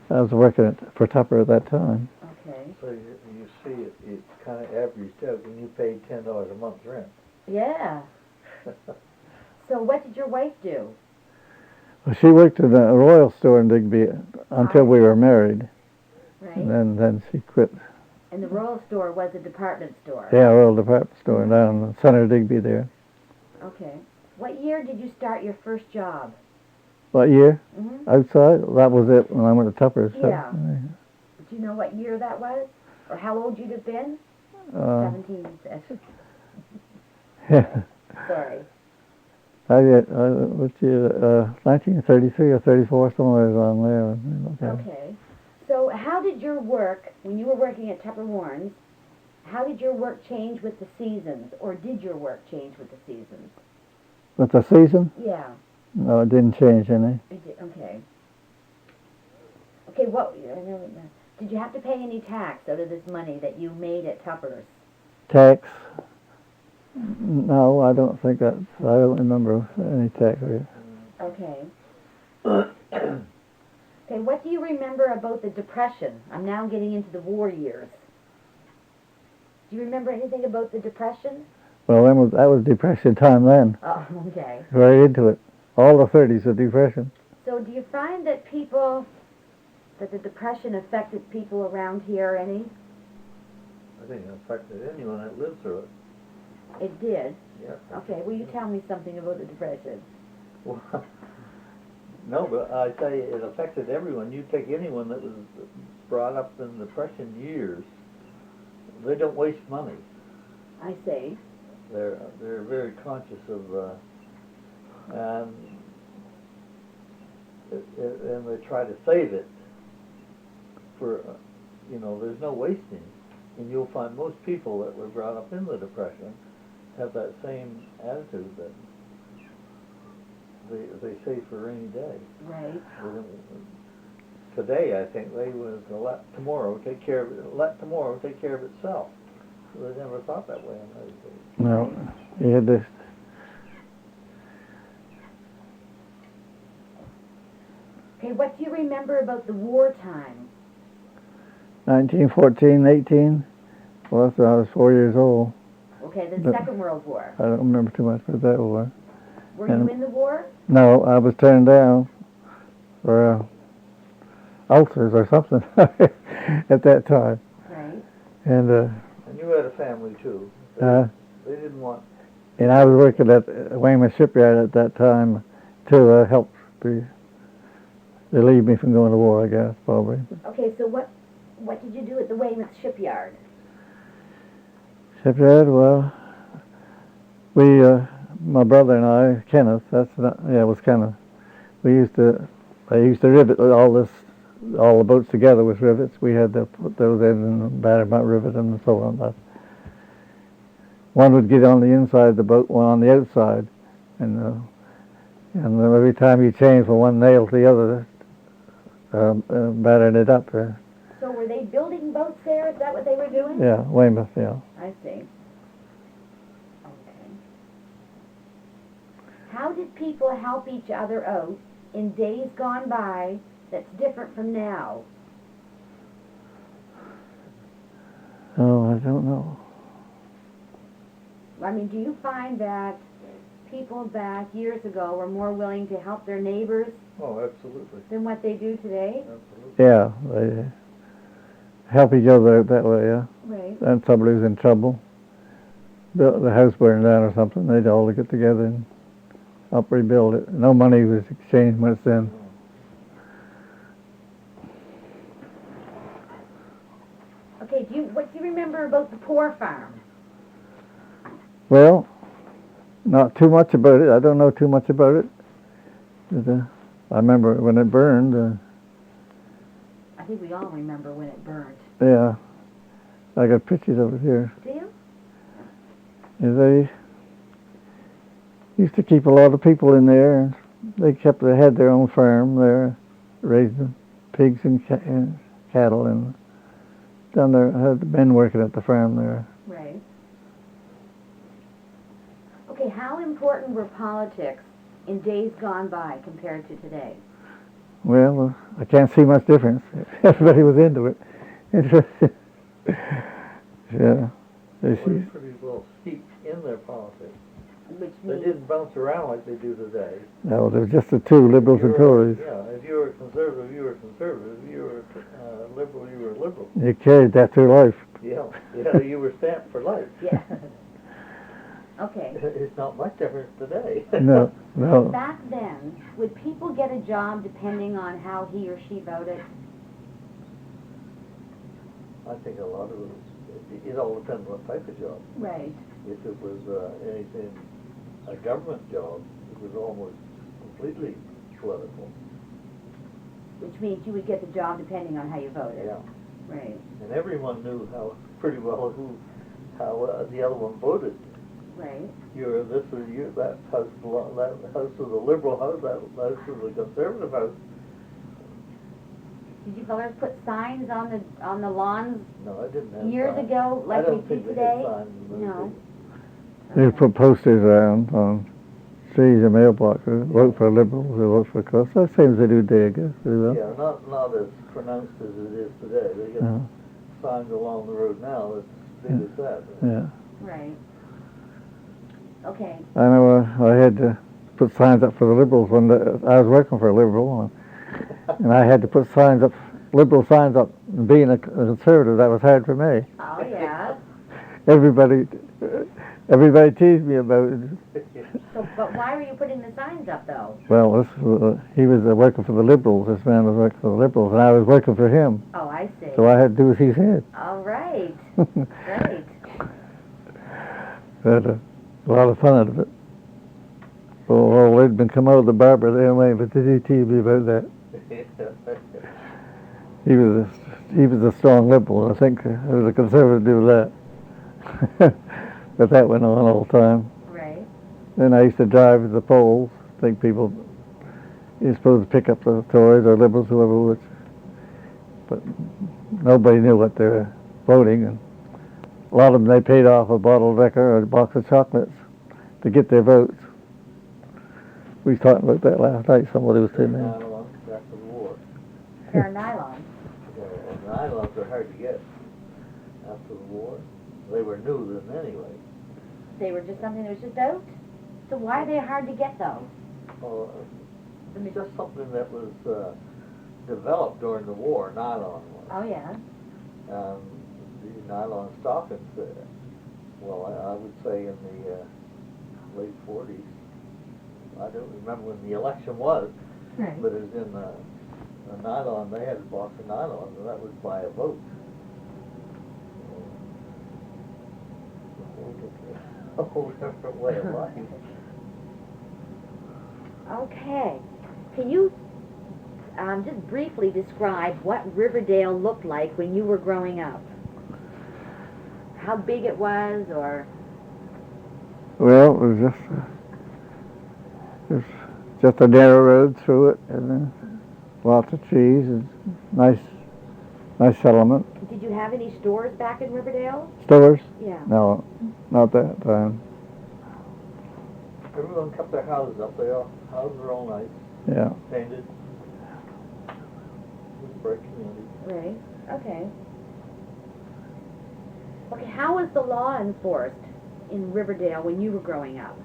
S2: I was working for Tupper at that time.
S1: Okay.
S3: So you see it kind of averaged out, and you paid $10 a month rent.
S1: Yeah. So what did your wife do?
S2: Well, she worked in a Royal store in Digby until we were married.
S1: Right.
S2: And then she quit.
S1: And the Royal store was a department store.
S2: Yeah, Royal Department store down in the center of Digby there.
S1: Okay. What year did you start your first job?
S2: What year?
S1: Mm-hmm.
S2: Outside? That was it when I went to Tupper's.
S1: Yeah. Do you know what year that was? Or how old you'd have been? 17, you said.
S2: Yeah.
S1: Sorry.
S2: What's year? 1933 or 34, somewhere around there.
S1: Okay. So how did your work, when you were working at Tupper Warren's, how did your work change with the seasons? Or did your work change with the seasons?
S2: With the season?
S1: Yeah.
S2: No, it didn't change any.
S1: It did, okay. Okay, did you have to pay any tax out of this money that you made at Tupper's?
S2: Tax? No, I don't think that. I don't remember any tax.
S1: Okay. Okay, what do you remember about the Depression? I'm now getting into the war years. Do you remember anything about the Depression?
S2: Well, that was Depression time then.
S1: Oh, okay.
S2: Right into it. All the 30s of Depression.
S1: So do you find that the Depression affected people around here any?
S3: I think it affected anyone that lived through it.
S1: It did?
S3: Yeah.
S1: Okay, will you tell me something about the Depression?
S3: Well, no, but I tell you, it affected everyone. You take anyone that was brought up in the Depression years, they don't waste money.
S1: I see.
S3: They're very conscious of, and they try to save it for, there's no wasting. And you'll find most people that were brought up in the Depression have that same attitude that they save for a rainy day.
S1: Right.
S3: Today, I think they was let tomorrow take care of itself. So they never thought that way in those days.
S2: No, you had this.
S1: Okay, what do you remember about the wartime?
S2: 1914, 18. Well, that's when I was 4 years old.
S1: Okay, the Second World War.
S2: I don't remember too much about that war.
S1: Were you in the war?
S2: No, I was turned down for ulcers or something at that time.
S1: Right.
S2: And
S3: you had a family too. They didn't want.
S2: And I was working at Weymouth Shipyard at that time to help relieve me from going to war, I guess, probably.
S1: Okay, so what did you do at the Weymouth Shipyard?
S2: Shipyard, well, my brother and I, Kenneth, it was Kenneth. I used to rivet all the boats together with rivets. We had to put those in and batter about rivet and so on. One would get on the inside of the boat, one on the outside, and every time you change from one nail to the other, battering it up.
S1: So were they building boats there? Is that what they were doing?
S2: Yeah, Weymouth, yeah.
S1: I see. Okay. How did people help each other out in days gone by that's different from now?
S2: Oh, I don't know.
S1: I mean, do you find that people back years ago were more willing to help their neighbors
S3: Oh, absolutely.
S1: than what they do today?
S3: Absolutely.
S2: Yeah, they help each other that way, yeah.
S1: Right.
S2: And somebody who's in trouble, the house burned down or something, they'd all get together and help rebuild it. No money was exchanged much then.
S1: Okay, what do you remember about the poor farm?
S2: Well, not too much about it. I don't know too much about it. I remember when it burned.
S1: I think we all remember when it burned.
S2: Yeah, I got pictures of it here.
S1: Do you?
S2: Yeah, they used to keep a lot of people in there. And they had their own farm there, raising pigs and cattle, and down there had men working at the farm there.
S1: Right. Okay, how important were politics in days gone by compared to today?
S2: Well, I can't see much difference. Everybody was into it. Yeah.
S3: They
S2: She,
S3: were pretty well steeped in their politics.
S1: Which
S3: They
S1: means,
S3: didn't bounce around like they do today.
S2: no, there was just the two, liberals and Tories.
S3: Yeah, if you were conservative, you were conservative. If you were liberal, you were liberal.
S2: You carried that through life.
S3: Yeah, yeah, you were stamped for life.
S1: yeah. Okay.
S3: It's not much difference today.
S2: No, no.
S1: Back then, would people get a job depending on how he or she voted?
S3: I think a lot of it all depends what type of job.
S1: Right.
S3: If it was anything, a government job, it was almost completely political.
S1: Which means you would get the job depending on how you voted.
S3: Yeah,
S1: Right.
S3: and everyone knew pretty well how the other one voted.
S1: Right.
S3: You're this or you that house was a liberal house, that house was a conservative house.
S1: Did you fellas put signs on the lawns
S3: No, I didn't have
S1: years
S3: signs.
S1: ago
S3: I
S1: like we
S3: don't
S1: see
S3: think they
S1: today?
S3: had signs in those
S1: No.
S3: days.
S2: They put posters around on streets and mailboxes. Vote for liberals or vote for us. That same as they do today, I guess. Pretty well.
S3: Yeah, not as pronounced as it is today. They got signs along the road now that's as big as that.
S2: Yeah.
S1: Right. Okay.
S2: I know I had to put signs up for the liberals when I was working for a liberal, and I had to put signs up, liberal signs up. And being a conservative, that was hard for me.
S1: Oh, yeah.
S2: Everybody teased me about it.
S1: So, but why were you putting the signs up, though?
S2: Well, he was working for the liberals. This man was working for the liberals, and I was working for him.
S1: Oh, I see.
S2: So I had to do as he said.
S1: All right. Great.
S2: Had a lot of fun out of it. Oh, they'd been come out of the barber there anyway, but did he tease me about that? He was a strong liberal. I think it was a conservative to do that. But that went on all the time.
S1: Right.
S2: Then I used to drive to the polls. I think you're supposed to pick up the Tories or liberals, whoever was. But nobody knew what they were voting, and a lot of them, they paid off a bottle of liquor or a box of chocolates to get their votes. We was talking about that last night. Somebody was saying that.
S3: Nylons after the war.
S1: They're nylon.
S3: And nylons are hard to get after the war. They were new then anyway.
S1: They were just something that was just out? So why are they hard to get, though?
S3: Well, it's just something that was developed during the war, nylon was.
S1: Oh, yeah.
S3: The nylon stockings, I would say in the late 40s. I don't remember when the election was,
S1: Right.
S3: but it was in the nylon. They had a box of nylon, and that was by a vote. A whole different way of life.
S1: Okay. Can you just briefly describe what Riverdale looked like when you were growing up? How big it was, or...
S2: Well, it was just a narrow road through it, and lots of trees, and nice settlement.
S1: Did you have any stores back in Riverdale?
S2: Stores?
S1: Yeah.
S2: No, not that time.
S3: Everyone kept their houses up. Houses were all nice,
S2: Yeah.
S3: painted. It was a brick community.
S1: Right. Okay. Okay, how was the law enforced in Riverdale when you were growing up?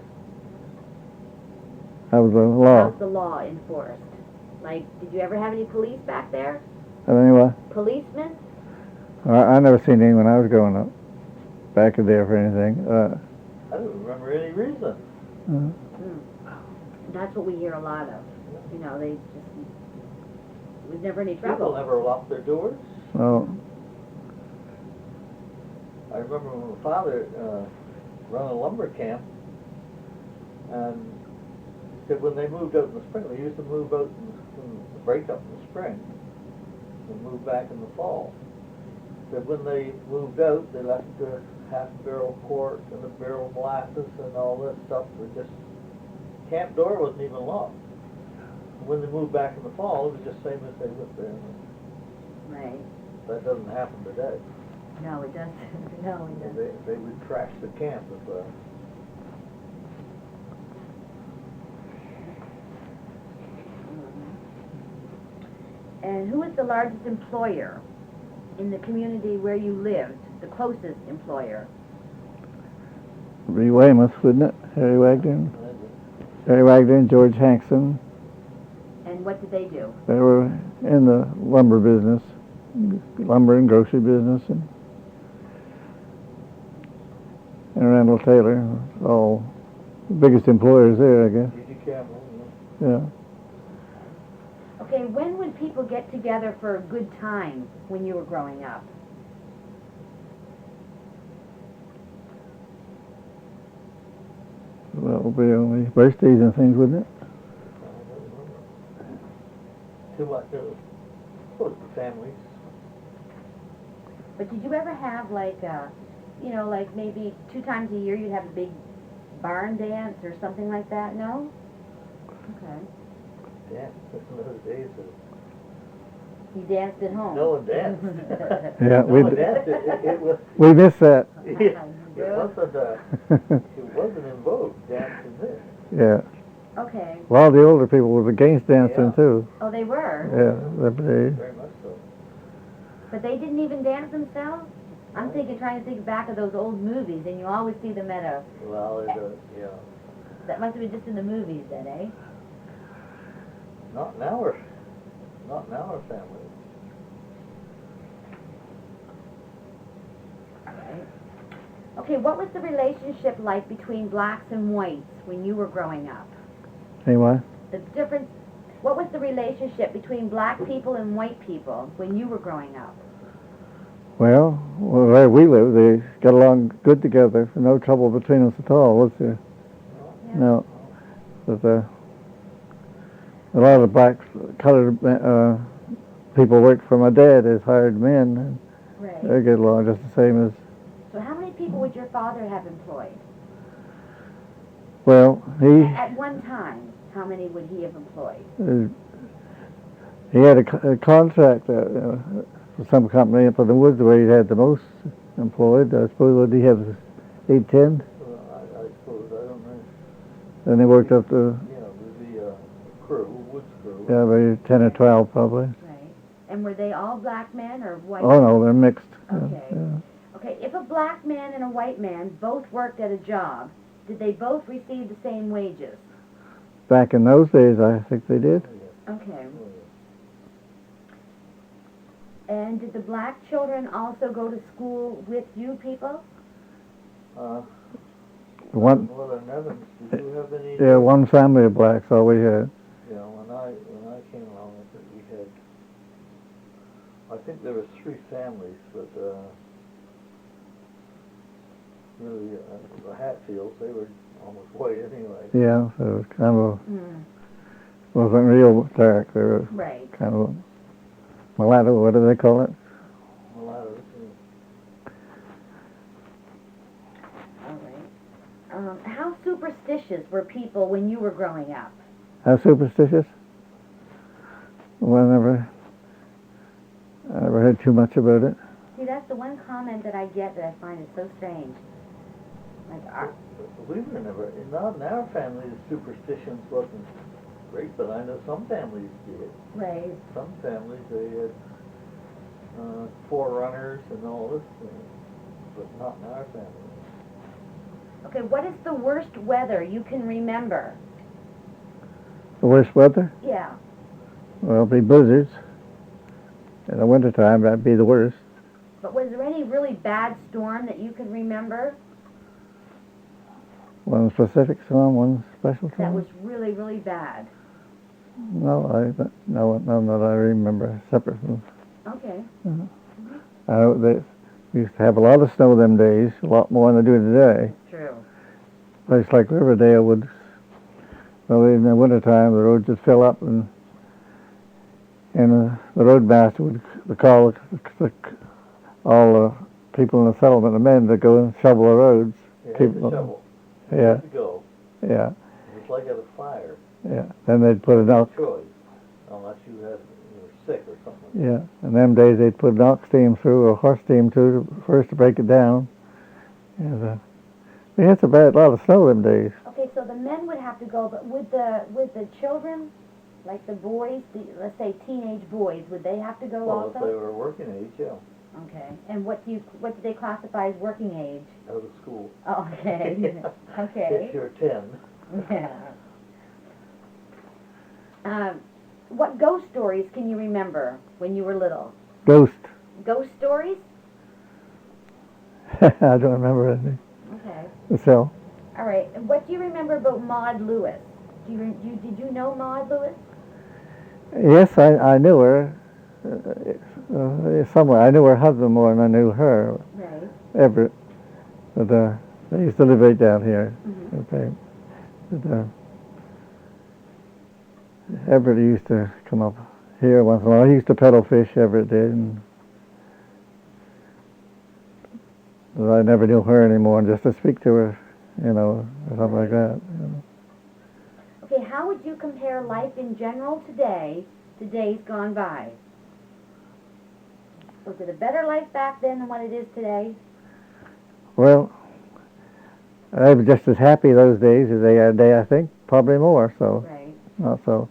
S2: That was the law.
S1: How's the law enforced? Like, did you ever have any police back there?
S2: And anyway,
S1: Policemen?
S2: I never seen any when I was growing up back in there for anything.
S3: I don't remember any reason.
S1: That's what we hear a lot of. You know, there was never any
S3: People
S1: trouble.
S3: never locked their doors.
S2: Well,
S3: I remember when my father ran a lumber camp, and he said when they moved out in the spring, they used to move out in the break up in the spring and move back in the fall. That when they moved out, they left the half-barrel quart and the barrel of molasses and all this stuff. Camp door wasn't even locked. When they moved back in the fall, it was just same as they lived there.
S1: Right.
S3: That doesn't happen today.
S1: No, it doesn't. No, it doesn't.
S3: They would trash the camp if
S1: And who is the largest employer in the community where you lived, the closest employer?
S2: Be Weymouth, wouldn't it? Harry Wagner. Harry Wagner and George Hankson.
S1: And what did they do?
S2: They were in the lumber business, lumber and grocery business, and Randall Taylor, all the biggest employers there, I guess.
S3: G.G. Campbell,
S2: Yeah.
S1: Okay, when would people get together for a good time when you were growing up?
S2: Well, it would be only birthdays and things, wouldn't it?
S3: I don't remember. Too much, close to families.
S1: But did you ever have like, like maybe 2 times a year you'd have a big barn dance or something like that? No? Okay.
S3: Dance, in those days.
S1: You danced at home?
S3: No one danced.
S2: Yeah,
S3: No one danced. It was,
S2: we missed that.
S3: it wasn't in vogue, dancing this.
S2: Yeah.
S1: Okay.
S2: A lot of the older people was against dancing,
S3: Yeah.
S2: too.
S1: Oh, they were?
S2: Yeah, they,
S3: Very much so.
S1: But they didn't even dance themselves? I'm trying to think back of those old movies, and you always see them at a...
S3: Well, yeah.
S1: That must have been just in the movies then, eh?
S3: Not in our family.
S1: Right. Okay, what was the relationship like between blacks and whites when you were growing up?
S2: anyway.
S1: The difference... What was the relationship between black people and white people when you were growing up?
S2: Well, where we lived, they got along good together. No trouble between us at all, was there?
S1: Yeah.
S2: No. But a lot of the black, colored people worked for my dad as hired men, and
S1: Right.
S2: they get along just the same as.
S1: So how many people would your father have employed?
S2: Well,
S1: At one time, how many would he have employed?
S2: he had a contract for some company up in the woods where he had the most employed. I suppose what did he have? 8, 10?
S3: I suppose, I don't know.
S2: Then he worked up to
S3: The crew, woods crew.
S2: maybe 10 or 12 probably.
S1: Right. And were they all black men or white?
S2: Oh no, they're mixed.
S1: Okay.
S2: Yeah.
S1: Okay, if a black man and a white man both worked at a job, did they both receive the same wages?
S2: Back in those days, I think they did.
S1: Okay. And did the black children also go to school with you people?
S2: One,
S3: Well, in Nevins, did you have any?
S2: yeah, one family of blacks, all we had.
S3: Yeah, when I came along, I think we had. I think there was 3 families, but really, the Hatfields, they were almost white anyway.
S2: Yeah, so it was kind of
S1: Mm.
S2: wasn't real dark. They were
S1: Right.
S2: kind of mulatto. What do they call it?
S3: Mulattoes.
S1: All right. How superstitious were people when you were growing up?
S2: How superstitious? Well, I never heard too much about it.
S1: See, that's the one comment that I get that I find is so strange. Like,
S3: We were never, not in our family, the superstitions wasn't great, but I know some families did.
S1: right.
S3: Some families, they had forerunners and all this, but not in our family.
S1: Okay, what is the worst weather you can remember?
S2: The worst weather?
S1: Yeah.
S2: Well, it'd be blizzards. In the wintertime, that'd be the worst.
S1: But was there any really bad storm that you can remember
S2: One specific storm, one special
S1: that
S2: storm?
S1: was really, really bad?
S2: No, none that I remember separate from.
S1: Okay.
S2: They used to have a lot of snow them days, a lot more than they do today.
S1: True.
S2: Place like Riverdale would, well, in the wintertime, the roads would fill up, and the roadmaster would call all the people in the settlement, the men, to go and shovel the roads.
S3: You had
S2: Keep
S3: to
S2: them-
S3: shovel. You
S2: Yeah,
S3: had to go.
S2: yeah,
S3: It was like at a fire.
S2: yeah. Then they'd put an ox.
S3: Choice, unless you were sick or something.
S2: Yeah, in them days they'd put an ox team through or horse team through first to break it down. And we had a lot of snow them days.
S1: Okay, so the men would have to go, but with the children, like the boys, let's say teenage boys, would they have to go
S3: Well, if
S1: also?
S3: they were working age, yeah.
S1: Okay. And what do they classify as working age?
S3: Out of school.
S1: Oh, okay. Okay.
S3: If you're 10.
S1: Yeah. What ghost stories can you remember when you were little?
S2: Ghost.
S1: Ghost stories?
S2: I don't remember anything.
S1: Okay.
S2: So,
S1: All right. And what do you remember about Maud Lewis? Did you know Maud Lewis?
S2: yes, I knew her. Somewhere. I knew her husband more than I knew her.
S1: Right.
S2: Everett. But they used to live right down here.
S1: Mm-hmm.
S2: Okay. But, Everett used to come up here once in a while. He used to peddle fish, Everett did. But I never knew her anymore, and just to speak to her, or something like that.
S1: Okay, how would you compare life in general today to days gone by? Was it a better life back then than what it is today?
S2: Well, I was just as happy those days as they are today, I think. Probably more, so.
S1: Right.
S2: Not so.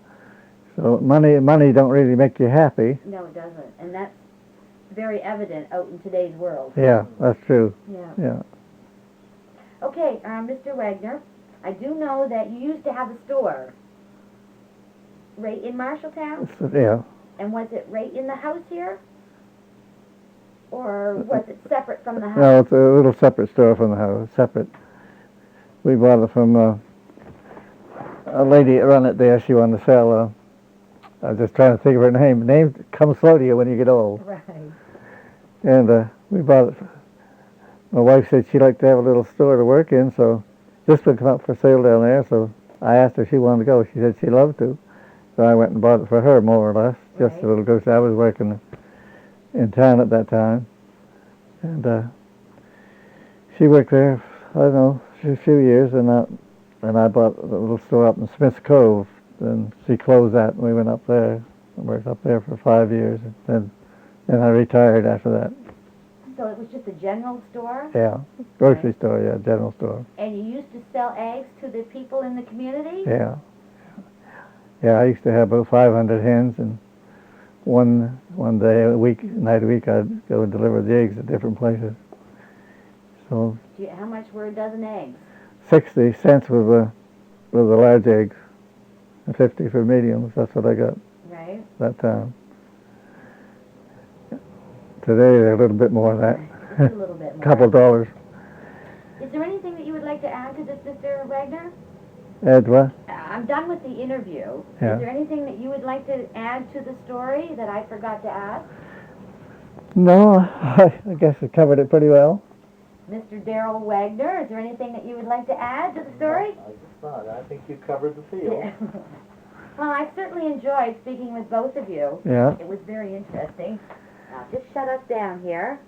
S2: So money don't really make you happy.
S1: No, it doesn't. And that's very evident out in today's world.
S2: Yeah, that's true.
S1: Yeah.
S2: Yeah.
S1: Okay, Mr. Wagner, I do know that you used to have a store right in Marshalltown?
S2: Yeah.
S1: And was it right in the house here? Or was it separate from the house?
S2: No, it's a little separate store from the house. Separate. We bought it from a lady that run it there. She wanted to sell. I was just trying to think of her name. Names come slow to you when you get old.
S1: Right.
S2: And we bought it. My wife said she'd like to have a little store to work in, so this would come up for sale down there. So I asked her if she wanted to go. She said she'd love to. So I went and bought it for her, more or less. Just
S1: Right.
S2: a little goose. I was working in town at that time. And she worked there, I don't know, a few years, and I bought a little store up in Smith's Cove, and she closed that, and we went up there. I worked up there for 5 years, and then I retired after that.
S1: So it was just a general store?
S2: Yeah, grocery store, yeah, general store.
S1: And you used to sell eggs to the people in the community?
S2: Yeah. Yeah, I used to have about 500 hens, and one day a week, night a week, I'd go and deliver the eggs at different places. So
S1: How much were a dozen eggs?
S2: 60 cents was a large egg, and 50 for mediums. That's what I got
S1: Right.
S2: that time. Today they're a little bit more than
S1: Just
S2: that.
S1: a little bit more.
S2: Couple dollars.
S1: Is there anything that you would like to add to this, Mr. Wagner?
S2: Add what?
S1: I'm done with the interview.
S2: Yeah.
S1: Is there anything that you would like to add to the story that I forgot to ask?
S2: No, I guess I covered it pretty well.
S1: Mr. Darrell Wagner, is there anything that you would like to add to the story?
S3: I guess not. I think you covered the field.
S1: Well, I certainly enjoyed speaking with both of you.
S2: Yeah.
S1: It was very interesting. Now, just shut us down here.